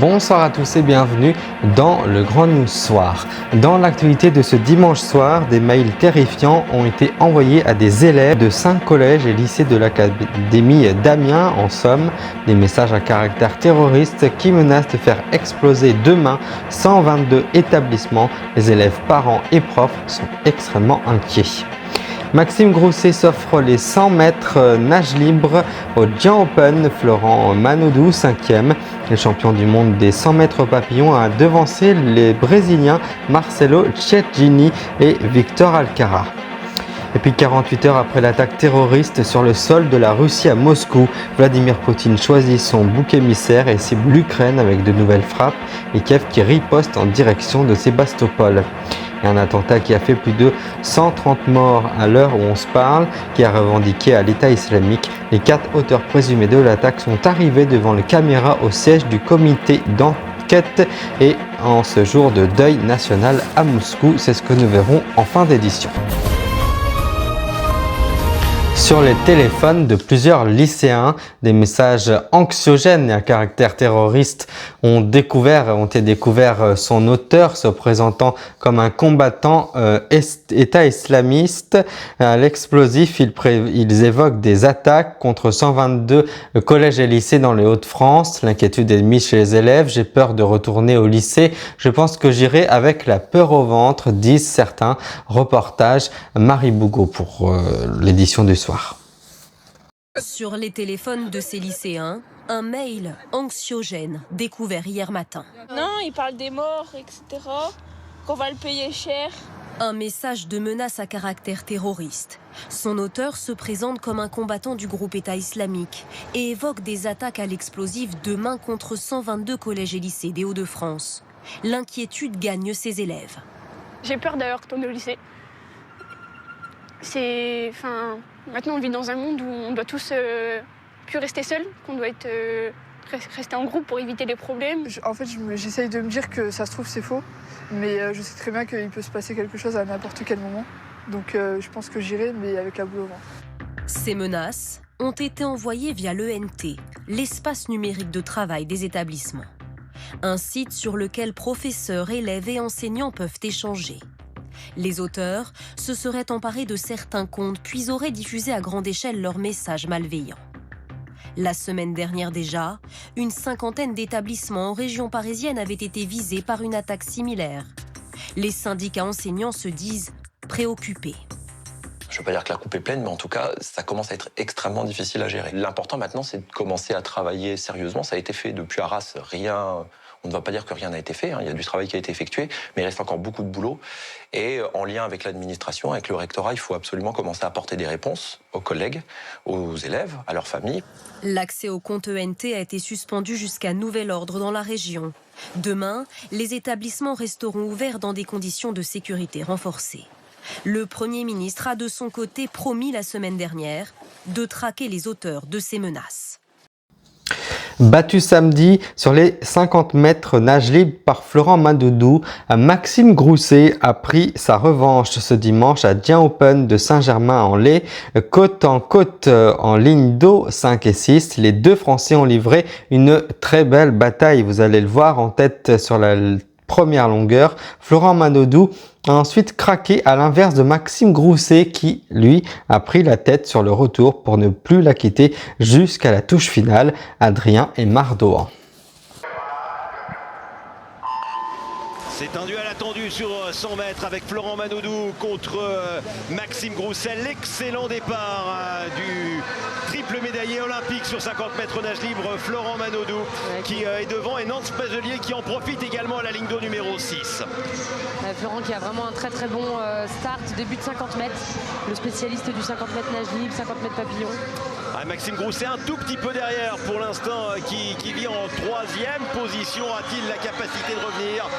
Bonsoir à tous et bienvenue dans le Grand News Soir. Dans l'actualité de ce dimanche soir, des mails terrifiants ont été envoyés à des élèves de 5 collèges et lycées de l'académie d'Amiens en Somme. Des messages à caractère terroriste qui menacent de faire exploser demain 122 établissements. Les élèves, parents et profs sont extrêmement inquiets. Maxime Grousset s'offre les 100 mètres nage libre au Giant Open. Florent Manodou, 5e, le champion du monde des 100 mètres papillon, a devancé les Brésiliens Marcelo Chiaccini et Victor Alcaraz. Et puis 48 heures après l'attaque terroriste sur le sol de la Russie à Moscou, Vladimir Poutine choisit son bouc émissaire et cible l'Ukraine avec de nouvelles frappes et Kiev qui riposte en direction de Sébastopol. Et un attentat qui a fait plus de 130 morts à l'heure où on se parle, qui a revendiqué à l'État islamique. Les 4 auteurs présumés de l'attaque sont arrivés devant les caméras au siège du comité d'enquête et en ce jour de deuil national à Moscou. C'est ce que nous verrons en fin d'édition. Sur les téléphones de plusieurs lycéens, des messages anxiogènes et à caractère terroriste ont été découverts son auteur se présentant comme un combattant État islamiste. À l'explosif, ils évoquent des attaques contre 122 collèges et lycées dans les Hauts-de-France. L'inquiétude est mise chez les élèves. J'ai peur de retourner au lycée. Je pense que j'irai avec la peur au ventre, disent certains. Reportage Marie Bougot pour l'édition du soir. Sur les téléphones de ces lycéens, un mail anxiogène découvert hier matin. Non, il parle des morts, etc., qu'on va le payer cher. Un message de menace à caractère terroriste. Son auteur se présente comme un combattant du groupe État islamique et évoque des attaques à l'explosif demain contre 122 collèges et lycées des Hauts-de-France. L'inquiétude gagne ses élèves. J'ai peur d'ailleurs retourner au lycée. Maintenant on vit dans un monde où on doit tous plus rester seuls, qu'on doit rester en groupe pour éviter les problèmes. J'essaye de me dire que ça se trouve c'est faux, mais je sais très bien qu'il peut se passer quelque chose à n'importe quel moment. Donc je pense que j'irai, mais avec la boule au ventre. Ces menaces ont été envoyées via l'ENT, l'espace numérique de travail des établissements. Un site sur lequel professeurs, élèves et enseignants peuvent échanger. Les auteurs se seraient emparés de certains comptes puis auraient diffusé à grande échelle leurs messages malveillants. La semaine dernière déjà, une 50aine d'établissements en région parisienne avaient été visés par une attaque similaire. Les syndicats enseignants se disent préoccupés. Je ne veux pas dire que la coupe est pleine, mais en tout cas, ça commence à être extrêmement difficile à gérer. L'important maintenant, c'est de commencer à travailler sérieusement. Ça a été fait depuis Arras, on ne va pas dire que rien n'a été fait, il y a du travail qui a été effectué, mais il reste encore beaucoup de boulot. Et en lien avec l'administration, avec le rectorat, il faut absolument commencer à apporter des réponses aux collègues, aux élèves, à leurs familles. L'accès au compte ENT a été suspendu jusqu'à nouvel ordre dans la région. Demain, les établissements resteront ouverts dans des conditions de sécurité renforcées. Le Premier ministre a de son côté promis la semaine dernière de traquer les auteurs de ces menaces. Battu samedi sur les 50 mètres nage libre par Florent Manodou, Maxime Grousset a pris sa revanche ce dimanche à Giant Open de Saint-Germain-en-Laye. Côte en côte en ligne d'eau 5 et 6, les deux Français ont livré une très belle bataille. Vous allez le voir en tête sur la première longueur. Florent Manodou a ensuite craqué à l'inverse de Maxime Grousset qui, lui, a pris la tête sur le retour pour ne plus la quitter jusqu'à la touche finale. Adrien et Mardohan. C'est un duel attendu sur 100 mètres avec Florent Manodou contre Maxime Grousset. L'excellent départ du triple médaillé olympique sur 50 mètres nage libre, Florent Manodou, qui est devant, et Nance Pazelier qui en profite également à la ligne d'eau numéro 6. Florent qui a vraiment un très bon start, début de 50 mètres, le spécialiste du 50 mètres nage libre, 50 mètres papillon. Maxime Grousset un tout petit peu derrière pour l'instant, qui vit en 3e position. A-t-il la capacité de revenir?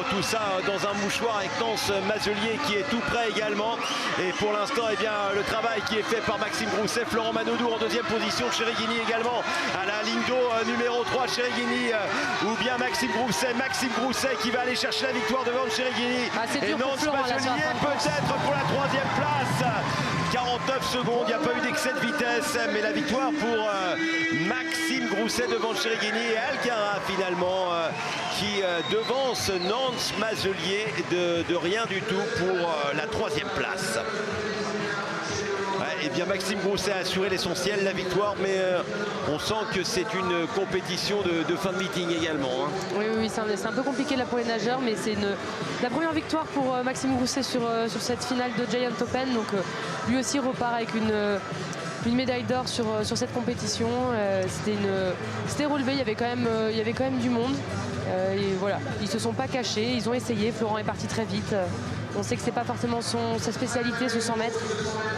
Tout ça dans un mouchoir avec Nance Mazelier qui est tout près également. Et pour l'instant, le travail qui est fait par Maxime Grousset. Florent Manodou en 2e position, Cherigini également à la ligne d'eau numéro 3, Cherigini ou bien Maxime Grousset qui va aller chercher la victoire devant Cherigini. Et Nance Mazelier peut-être pour la 3e place 49 secondes, il n'y a pas eu d'excès de vitesse, mais la victoire pour Maxime Grousset devant Chériguini et Alcara finalement qui devance Nance Mazelier de rien du tout pour la 3e place. Eh bien Maxime Grousset a assuré l'essentiel, la victoire, mais on sent que c'est une compétition de fin de meeting également. Hein. Oui, c'est un peu compliqué là pour les nageurs, mais c'est la première victoire pour Maxime Grousset sur cette finale de Giant Open. Donc lui aussi repart avec une médaille d'or sur cette compétition. C'était relevé, il y avait quand même du monde. Et voilà, ils se sont pas cachés, ils ont essayé. Florent est parti très vite. On sait que c'est pas forcément sa spécialité, ce 100 mètres,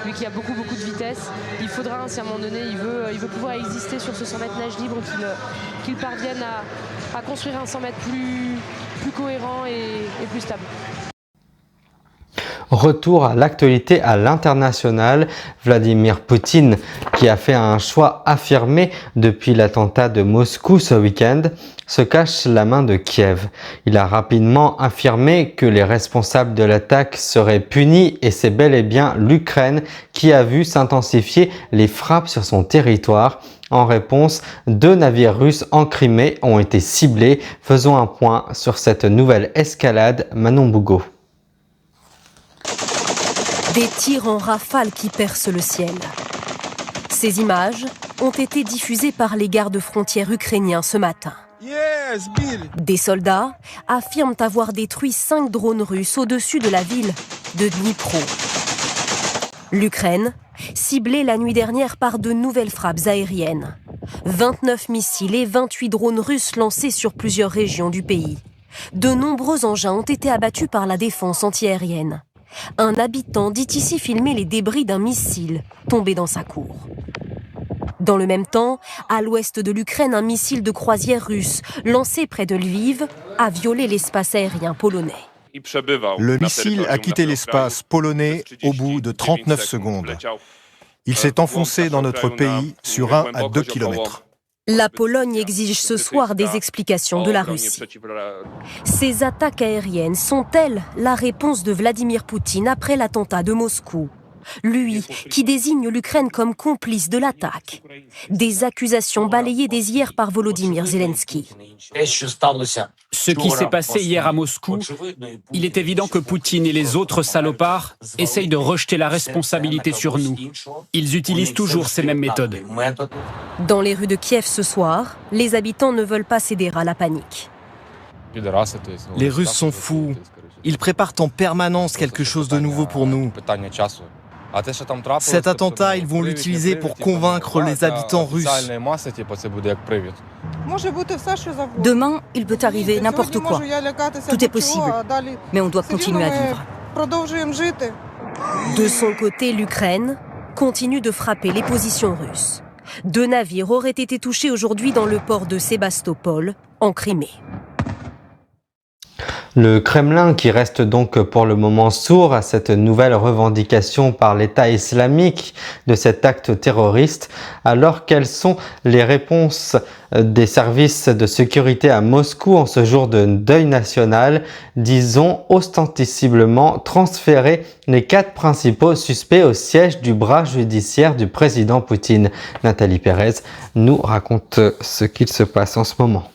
lui qui a beaucoup de vitesse. Il faudra, si à un moment donné, il veut pouvoir exister sur ce 100 mètres nage libre, qu'il parvienne à construire un 100 mètres plus cohérent et plus stable. Retour à l'actualité à l'international, Vladimir Poutine qui a fait un choix affirmé depuis l'attentat de Moscou ce week-end se cache la main de Kiev. Il a rapidement affirmé que les responsables de l'attaque seraient punis et c'est bel et bien l'Ukraine qui a vu s'intensifier les frappes sur son territoire. En réponse, 2 navires russes en Crimée ont été ciblés. Faisons un point sur cette nouvelle escalade. Manon Bougo. Des tirs en rafale qui percent le ciel. Ces images ont été diffusées par les gardes-frontières ukrainiens ce matin. Des soldats affirment avoir détruit 5 drones russes au-dessus de la ville de Dnipro. L'Ukraine, ciblée la nuit dernière par de nouvelles frappes aériennes. 29 missiles et 28 drones russes lancés sur plusieurs régions du pays. De nombreux engins ont été abattus par la défense antiaérienne. Un habitant dit ici filmer les débris d'un missile tombé dans sa cour. Dans le même temps, à l'ouest de l'Ukraine, un missile de croisière russe lancé près de Lviv a violé l'espace aérien polonais. Le missile a quitté l'espace polonais au bout de 39 secondes. Il s'est enfoncé dans notre pays sur 1 à 2 kilomètres. La Pologne exige ce soir des explications de la Russie. Ces attaques aériennes sont-elles la réponse de Vladimir Poutine après l'attentat de Moscou ? Lui, qui désigne l'Ukraine comme complice de l'attaque. Des accusations balayées dès hier par Volodymyr Zelensky. Ce qui s'est passé hier à Moscou, il est évident que Poutine et les autres salopards essayent de rejeter la responsabilité sur nous. Ils utilisent toujours ces mêmes méthodes. Dans les rues de Kiev ce soir, les habitants ne veulent pas céder à la panique. Les Russes sont fous. Ils préparent en permanence quelque chose de nouveau pour nous. Cet attentat, ils vont l'utiliser pour convaincre les habitants russes. Demain, il peut arriver n'importe quoi. Tout est possible, mais on doit continuer à vivre. De son côté, l'Ukraine continue de frapper les positions russes. 2 navires auraient été touchés aujourd'hui dans le port de Sébastopol, en Crimée. Le Kremlin qui reste donc pour le moment sourd à cette nouvelle revendication par l'État islamique de cet acte terroriste, alors quelles sont les réponses des services de sécurité à Moscou en ce jour de deuil national? Disons ostensiblement transférer les 4 principaux suspects au siège du bras judiciaire du président Poutine. Nathalie Pérez nous raconte ce qu'il se passe en ce moment.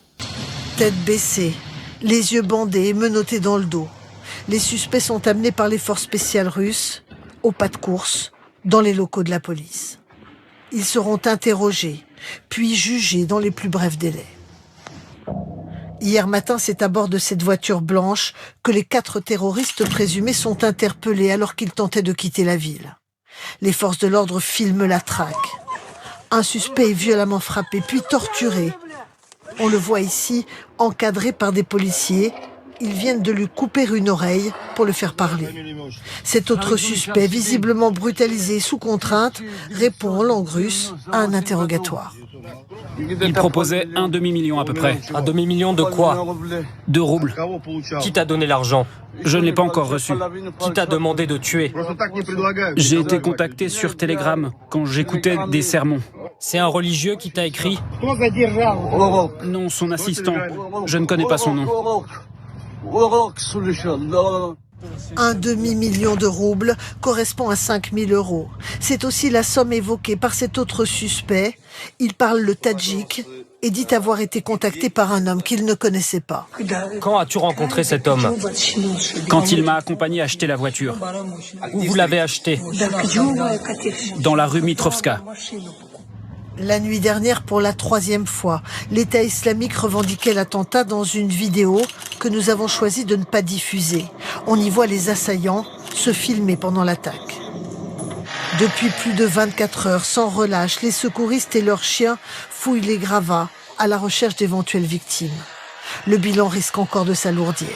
Tête baissée, les yeux bandés et menottés dans le dos. Les suspects sont amenés par les forces spéciales russes, au pas de course, dans les locaux de la police. Ils seront interrogés, puis jugés dans les plus brefs délais. Hier matin, c'est à bord de cette voiture blanche que les 4 terroristes présumés sont interpellés alors qu'ils tentaient de quitter la ville. Les forces de l'ordre filment la traque. Un suspect est violemment frappé, puis torturé. On le voit ici, encadré par des policiers. Ils viennent de lui couper une oreille pour le faire parler. Cet autre suspect, visiblement brutalisé sous contrainte, répond en langue russe à un interrogatoire. Il proposait un demi-million à peu près. Un demi-million de quoi? 2 roubles. Qui t'a donné l'argent? Je ne l'ai pas encore reçu. Qui t'a demandé de tuer? J'ai été contacté sur Telegram quand j'écoutais des sermons. C'est un religieux qui t'a écrit? Non, son assistant. Je ne connais pas son nom. Un demi-million de roubles correspond à 5 000 €. C'est aussi la somme évoquée par cet autre suspect. Il parle le tadjik et dit avoir été contacté par un homme qu'il ne connaissait pas. Quand as-tu rencontré cet homme? Quand il m'a accompagné acheter la voiture. Où vous l'avez acheté? Dans la rue Mitrovska. La nuit dernière, pour la 3e fois, l'État islamique revendiquait l'attentat dans une vidéo que nous avons choisi de ne pas diffuser. On y voit les assaillants se filmer pendant l'attaque. Depuis plus de 24 heures, sans relâche, les secouristes et leurs chiens fouillent les gravats à la recherche d'éventuelles victimes. Le bilan risque encore de s'alourdir.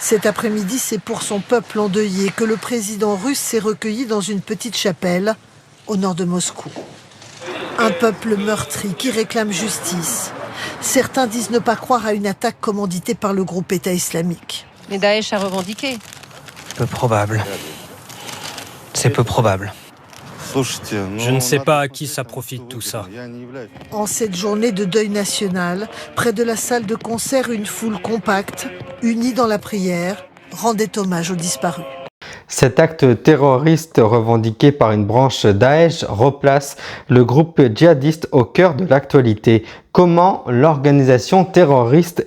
Cet après-midi, c'est pour son peuple endeuillé que le président russe s'est recueilli dans une petite chapelle au nord de Moscou. Un peuple meurtri qui réclame justice. Certains disent ne pas croire à une attaque commanditée par le groupe État islamique. Mais Daesh a revendiqué. Peu probable. C'est peu probable. Je ne sais pas à qui ça profite tout ça. En cette journée de deuil national, près de la salle de concert, une foule compacte, unie dans la prière, rendait hommage aux disparus. Cet acte terroriste revendiqué par une branche Daesh replace le groupe djihadiste au cœur de l'actualité. Comment l'organisation terroriste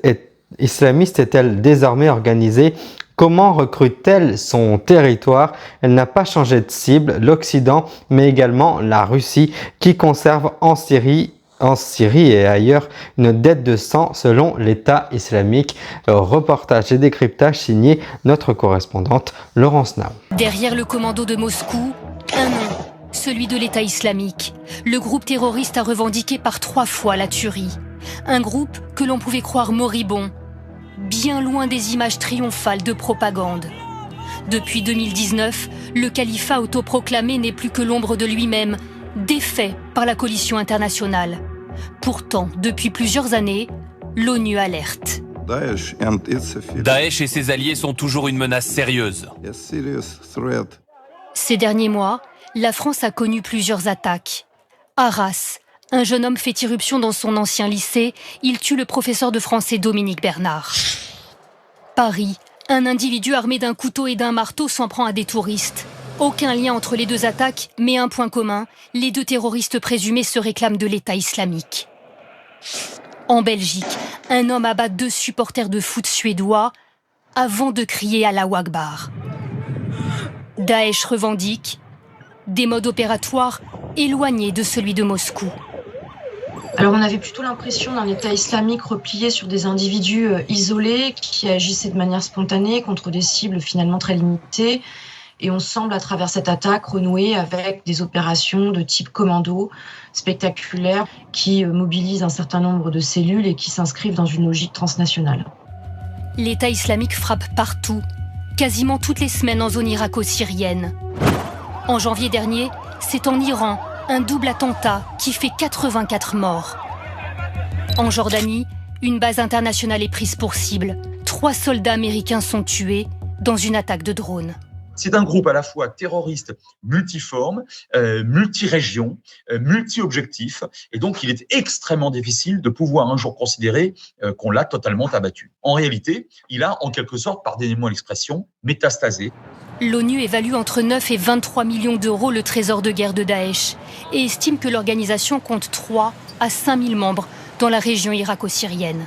islamiste est-elle désormais organisée ? Comment recrute-t-elle son territoire? Elle n'a pas changé de cible, l'Occident, mais également la Russie, qui conserve en Syrie et ailleurs une dette de sang selon l'État islamique. Reportage et décryptage signé notre correspondante Laurence Nau. Derrière le commando de Moscou, un nom, celui de l'État islamique. Le groupe terroriste a revendiqué par 3 fois la tuerie. Un groupe que l'on pouvait croire moribond, bien loin des images triomphales de propagande. Depuis 2019, le califat autoproclamé n'est plus que l'ombre de lui-même, défait par la coalition internationale. Pourtant, depuis plusieurs années, l'ONU alerte. Daesh et ses alliés sont toujours une menace sérieuse. Ces derniers mois, la France a connu plusieurs attaques. Arras, un jeune homme fait irruption dans son ancien lycée, il tue le professeur de français Dominique Bernard. Paris, un individu armé d'un couteau et d'un marteau s'en prend à des touristes. Aucun lien entre les deux attaques, mais un point commun, les 2 terroristes présumés se réclament de l'État islamique. En Belgique, un homme abat 2 supporters de foot suédois avant de crier Allahu Akbar. Daesh revendique des modes opératoires éloignés de celui de Moscou. Alors on avait plutôt l'impression d'un État islamique replié sur des individus isolés qui agissaient de manière spontanée contre des cibles finalement très limitées. Et on semble, à travers cette attaque, renouer avec des opérations de type commando, spectaculaires, qui mobilisent un certain nombre de cellules et qui s'inscrivent dans une logique transnationale. L'État islamique frappe partout, quasiment toutes les semaines en zone irako-syrienne. En janvier dernier, c'est en Iran, un double attentat qui fait 84 morts. En Jordanie, une base internationale est prise pour cible. 3 soldats américains sont tués dans une attaque de drone. C'est un groupe à la fois terroriste, multiforme, multi-région, multi-objectif. Et donc, il est extrêmement difficile de pouvoir un jour considérer qu'on l'a totalement abattu. En réalité, il a en quelque sorte, pardonnez-moi l'expression, métastasé. L'ONU évalue entre 9 et 23 millions d'euros le trésor de guerre de Daesh et estime que l'organisation compte 3 à 5 000 membres dans la région irako-syrienne.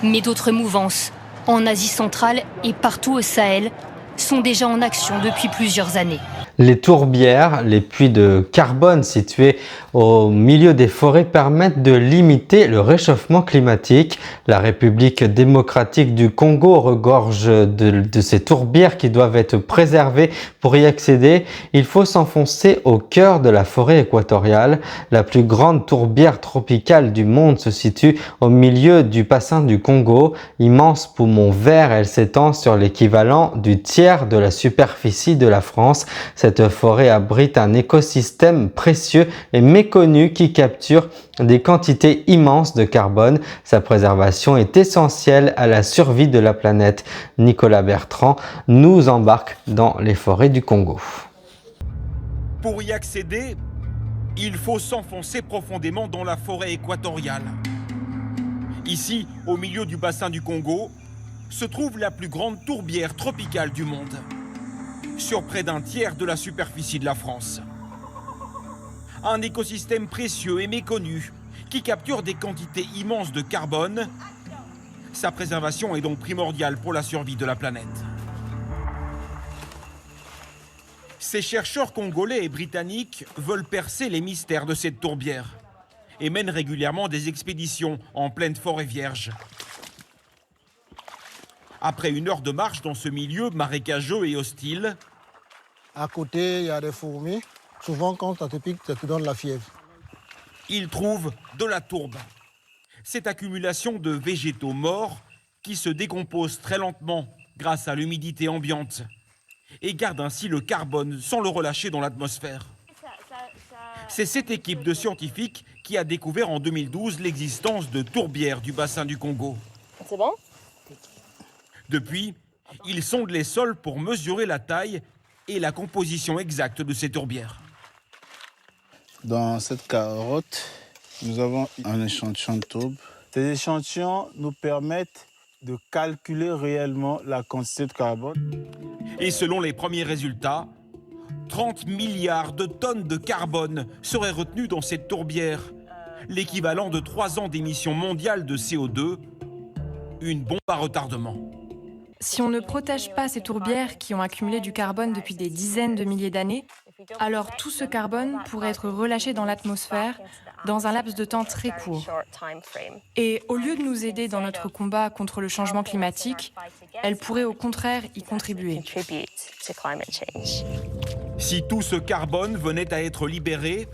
Mais d'autres mouvances, en Asie centrale et partout au Sahel, sont déjà en action depuis plusieurs années. Les tourbières, les puits de carbone situés au milieu des forêts permettent de limiter le réchauffement climatique. La République démocratique du Congo regorge de ces tourbières qui doivent être préservées. Pour y accéder, il faut s'enfoncer au cœur de la forêt équatoriale. La plus grande tourbière tropicale du monde se situe au milieu du bassin du Congo. Immense poumon vert, elle s'étend sur l'équivalent du tiers de la superficie de la France. Cette forêt abrite un écosystème précieux et méconnu qui capture des quantités immenses de carbone. Sa préservation est essentielle à la survie de la planète. Nicolas Bertrand nous embarque dans les forêts du Congo. Pour y accéder, il faut s'enfoncer profondément dans la forêt équatoriale. Ici, au milieu du bassin du Congo, se trouve la plus grande tourbière tropicale du monde, sur près d'un tiers de la superficie de la France. Un écosystème précieux et méconnu qui capture des quantités immenses de carbone. Sa préservation est donc primordiale pour la survie de la planète. Ces chercheurs congolais et britanniques veulent percer les mystères de cette tourbière et mènent régulièrement des expéditions en pleine forêt vierge. Après 1 heure de marche dans ce milieu marécageux et hostile, à côté, il y a des fourmis. Souvent, quand ça te pique, ça te donne la fièvre. ils trouvent de la tourbe. Cette accumulation de végétaux morts qui se décompose très lentement grâce à l'humidité ambiante et garde ainsi le carbone sans le relâcher dans l'atmosphère. C'est cette équipe de scientifiques qui a découvert en 2012 l'existence de tourbières du bassin du Congo. C'est bon ? Depuis, ils sondent les sols pour mesurer la taille et la composition exacte de ces tourbières. Dans cette carotte, nous avons un échantillon de tourbe. Ces échantillons nous permettent de calculer réellement la quantité de carbone. Et selon les premiers résultats, 30 milliards de tonnes de carbone seraient retenues dans cette tourbière, l'équivalent de 3 ans d'émissions mondiales de CO2, une bombe à retardement. Si on ne protège pas ces tourbières qui ont accumulé du carbone depuis des dizaines de milliers d'années, alors tout ce carbone pourrait être relâché dans l'atmosphère dans un laps de temps très court. Et au lieu de nous aider dans notre combat contre le changement climatique, elle pourrait au contraire y contribuer. Si tout ce carbone venait à être libéré,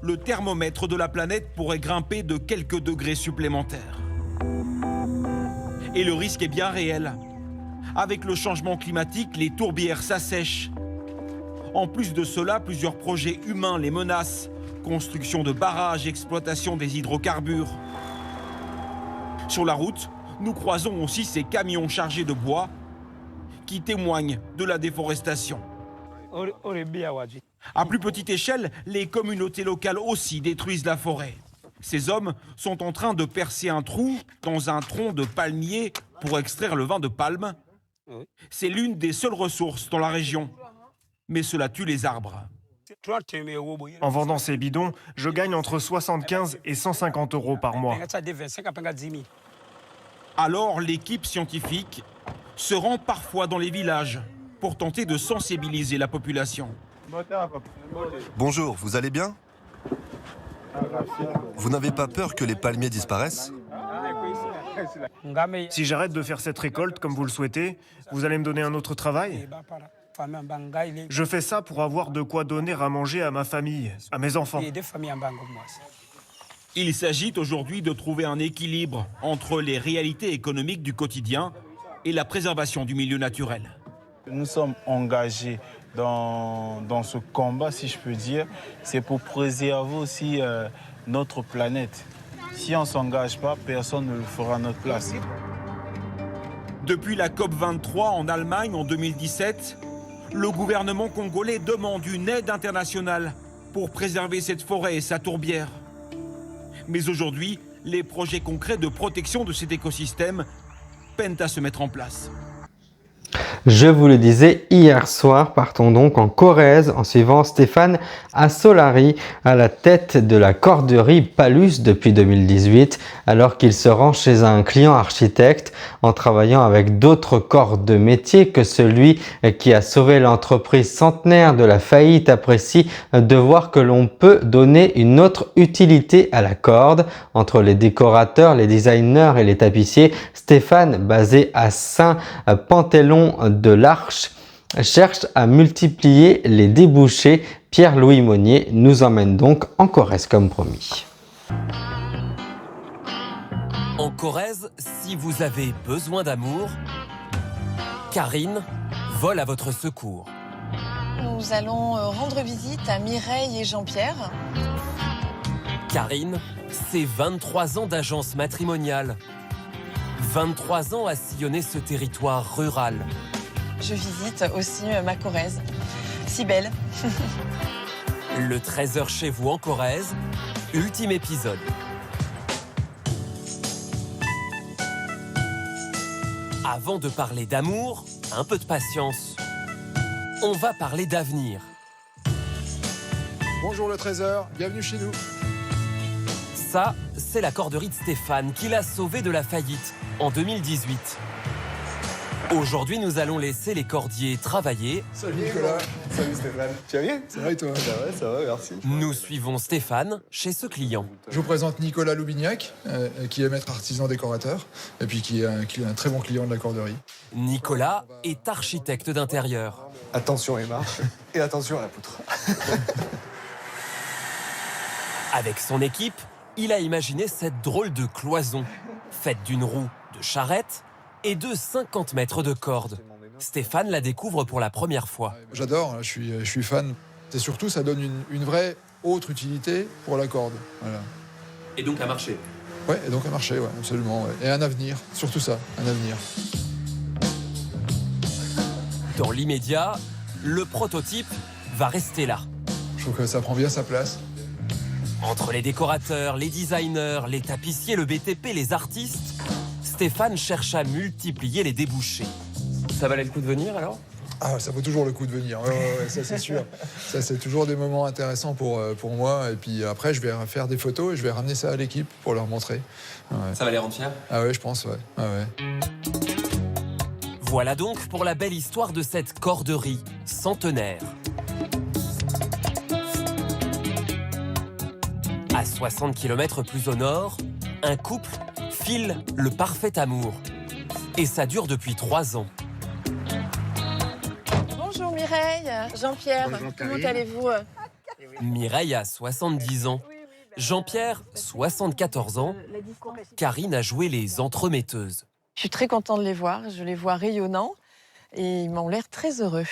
le thermomètre de la planète pourrait grimper de quelques degrés supplémentaires. Et le risque est bien réel. Avec le changement climatique, les tourbières s'assèchent. En plus de cela, plusieurs projets humains les menacent. Construction de barrages, exploitation des hydrocarbures. Sur la route, nous croisons aussi ces camions chargés de bois qui témoignent de la déforestation. À plus petite échelle, les communautés locales aussi détruisent la forêt. Ces hommes sont en train de percer un trou dans un tronc de palmier pour extraire le vin de palme. C'est l'une des seules ressources dans la région. Mais cela tue les arbres. En vendant ces bidons, je gagne entre 75 et 150 € par mois. Alors l'équipe scientifique se rend parfois dans les villages pour tenter de sensibiliser la population. Bonjour, vous allez bien ? Vous n'avez pas peur que les palmiers disparaissent ? Si j'arrête de faire cette récolte comme vous le souhaitez, vous allez me donner un autre travail ? Je fais ça pour avoir de quoi donner à manger à ma famille, à mes enfants. Il s'agit aujourd'hui de trouver un équilibre entre les réalités économiques du quotidien et la préservation du milieu naturel. Nous sommes engagés dans ce combat, si je peux dire. C'est pour préserver aussi notre planète. Si on ne s'engage pas, personne ne le fera à notre place. Depuis la COP23 en Allemagne en 2017, le gouvernement congolais demande une aide internationale pour préserver cette forêt et sa tourbière. Mais aujourd'hui, les projets concrets de protection de cet écosystème peinent à se mettre en place. Je vous le disais hier soir, partons donc en Corrèze en suivant Stéphane Assolari à la tête de la corderie Palus depuis 2018, alors qu'il se rend chez un client architecte en travaillant avec d'autres corps de métier que celui qui a sauvé l'entreprise centenaire de la faillite, apprécie de voir que l'on peut donner une autre utilité à la corde. Entre les décorateurs, les designers et les tapissiers, Stéphane, basé à Saint-Panthéon de l'Arche, cherche à multiplier les débouchés. Pierre-Louis Monnier nous emmène donc en Corrèze comme promis. En Corrèze, si vous avez besoin d'amour, Karine vole à votre secours. Nous allons rendre visite à Mireille et Jean-Pierre. Karine, c'est 23 ans d'agence matrimoniale. 23 ans à sillonner ce territoire rural. Je visite aussi ma Corrèze, si belle. Le trésor chez vous en Corrèze, ultime épisode. Avant de parler d'amour, un peu de patience. On va parler d'avenir. Bonjour le trésor, bienvenue chez nous. Ça, c'est la corderie de Stéphane qui l'a sauvé de la faillite en 2018. Aujourd'hui, nous allons laisser les cordiers travailler. Salut Nicolas, salut Stéphane. Tu vas bien? Ça va et toi? Ça va, merci. Nous suivons Stéphane chez ce client. Je vous présente Nicolas Loubignac, qui est maître artisan décorateur, et puis qui est un très bon client de la corderie. Nicolas est architecte d'intérieur. Attention les marches, et attention à la poutre. Avec son équipe, il a imaginé cette drôle de cloison, faite d'une roue de charrette et de 50 mètres de corde. Stéphane la découvre pour la première fois. J'adore, je suis fan. Et surtout, ça donne une vraie autre utilité pour la corde. Voilà. Et donc un marché. Ouais, et donc un marché, ouais, absolument. Ouais. Et un avenir, surtout ça, un avenir. Dans l'immédiat, le prototype va rester là. Je trouve que ça prend bien sa place. Entre les décorateurs, les designers, les tapissiers, le BTP, les artistes, Stéphane cherche à multiplier les débouchés. Ça valait le coup de venir alors? Ah, ça vaut toujours le coup de venir, ouais, ça c'est sûr. Ça c'est toujours des moments intéressants pour moi. Et puis après, je vais faire des photos et je vais ramener ça à l'équipe pour leur montrer. Ouais. Ça va les rendre fiers? Ah ouais, je pense, ouais. Ah ouais. Voilà donc pour la belle histoire de cette corderie centenaire. À 60 km plus au nord, un couple file le parfait amour. Et ça dure depuis 3 ans. Bonjour Mireille, Jean-Pierre, comment allez-vous? Mireille a 70 ans. Jean-Pierre, 74 ans. Karine a joué les entremetteuses. Je suis très contente de les voir, je les vois rayonnants et ils m'ont l'air très heureux.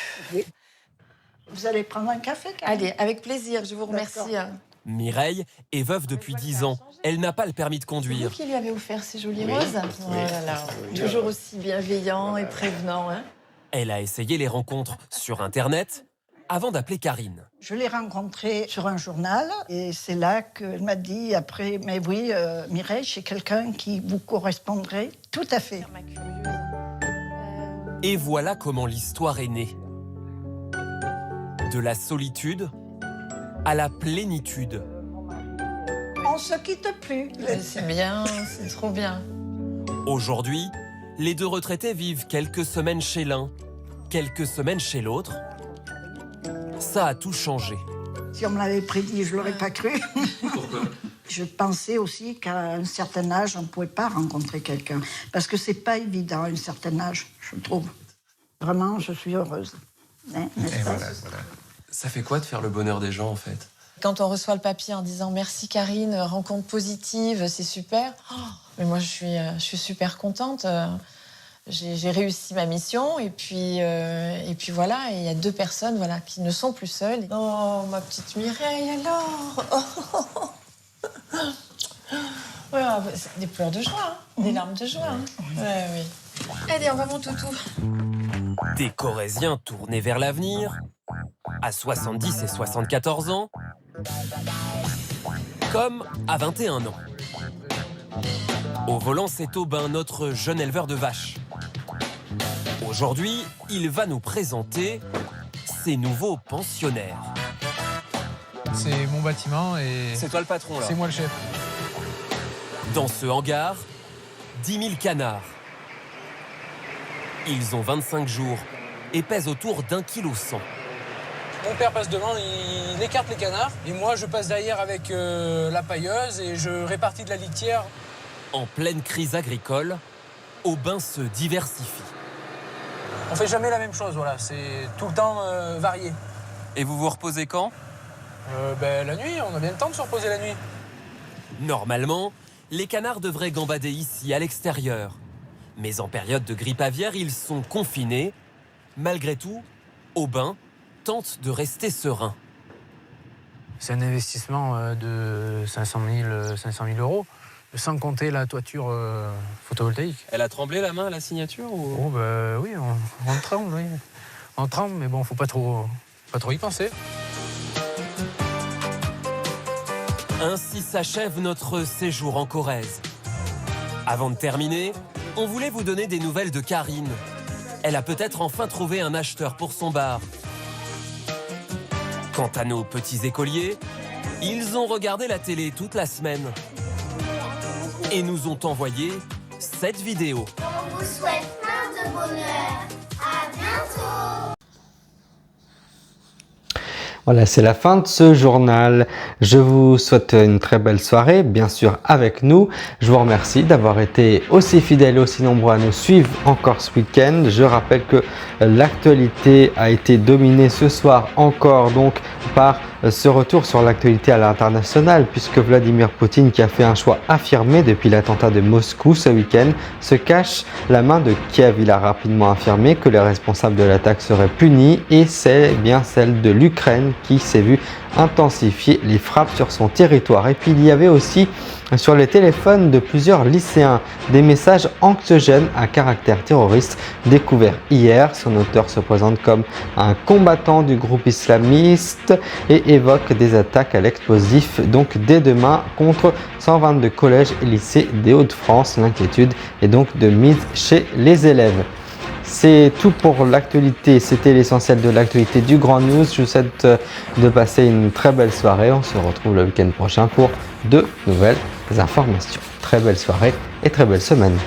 Vous allez prendre un café, Karine? Allez, avec plaisir, je vous remercie. Mireille est veuve depuis 10 ans. Elle n'a pas le permis de C'est conduire. vous qui lui avez offert ces jolies roses? Oh là là, toujours aussi bienveillant et prévenant. Hein. Elle a essayé les rencontres sur Internet avant d'appeler Karine. Je l'ai rencontrée sur un journal et c'est là qu'elle m'a dit après, mais oui, Mireille, c'est quelqu'un qui vous correspondrait tout à fait. Et voilà comment l'histoire est née. De la solitude à la plénitude. On se quitte plus. C'est bien, c'est trop bien. Aujourd'hui, les deux retraités vivent quelques semaines chez l'un, quelques semaines chez l'autre. Ça a tout changé. Si on me l'avait prédit, je l'aurais pas cru. Pourquoi? Je pensais aussi qu'à un certain âge, on ne pouvait pas rencontrer quelqu'un. Parce que c'est pas évident à un certain âge, je trouve. Vraiment, je suis heureuse. Hein, n'est-ce pas? Voilà. Ça fait quoi de faire le bonheur des gens, en fait? Quand on reçoit le papier en disant « Merci Karine, rencontre positive, c'est super », mais moi je suis super contente. J'ai réussi ma mission et puis voilà, il y a 2 personnes voilà, qui ne sont plus seules. Oh, ma petite Mireille alors. Ouais, des pleurs de joie, hein, des larmes de joie. Hein. Ouais, oui. Allez, on va mon toutou. Des Corréziens tournés vers l'avenir, à 70 et 74 ans, comme à 21 ans. Au volant, c'est Aubin, notre jeune éleveur de vaches. Aujourd'hui, il va nous présenter ses nouveaux pensionnaires. C'est mon bâtiment et... C'est toi le patron, là? C'est moi le chef. Dans ce hangar, 10 000 canards. Ils ont 25 jours et pèsent autour d'1,1 kg. Mon père passe devant, il écarte les canards. Et moi, je passe derrière avec la pailleuse et je répartis de la litière. En pleine crise agricole, Aubin se diversifie. On fait jamais la même chose, voilà. C'est tout le temps varié. Et vous vous reposez quand? La nuit, on a bien le temps de se reposer la nuit. Normalement, les canards devraient gambader ici, à l'extérieur. Mais en période de grippe aviaire, ils sont confinés. Malgré tout, Aubin tente de rester serein. C'est un investissement de 500 000 euros, sans compter la toiture photovoltaïque. Elle a tremblé la main à la signature ou... Oh oui, on tremble, oui. On tremble, mais bon, faut pas trop y penser. Ainsi s'achève notre séjour en Corrèze. Avant de terminer, On voulait vous donner des nouvelles de Karine. Elle a peut-être enfin trouvé un acheteur pour son bar. Quant à nos petits écoliers, ils ont regardé la télé toute la semaine et nous ont envoyé cette vidéo. On vous souhaite plein de bonheur. À bientôt. Voilà, c'est la fin de ce journal. Je vous souhaite une très belle soirée, bien sûr avec nous. Je vous remercie d'avoir été aussi fidèles, aussi nombreux à nous suivre encore ce week-end. Je rappelle que l'actualité a été dominée ce soir encore donc par ce retour sur l'actualité à l'international, puisque Vladimir Poutine, qui a fait un choix affirmé depuis l'attentat de Moscou ce week-end, se cache la main de Kiev. Il a rapidement affirmé que les responsables de l'attaque seraient punis et c'est bien celle de l'Ukraine qui s'est vue intensifier les frappes sur son territoire. Et puis il y avait aussi sur les téléphones de plusieurs lycéens des messages anxiogènes à caractère terroriste découverts hier. Son auteur se présente comme un combattant du groupe islamiste et évoque des attaques à l'explosif donc dès demain contre 122 collèges et lycées des Hauts-de-France. L'inquiétude est donc de mise chez les élèves. C'est tout pour l'actualité, c'était l'essentiel de l'actualité du Grand News. Je vous souhaite de passer une très belle soirée. On se retrouve le week-end prochain pour de nouvelles informations. Très belle soirée et très belle semaine.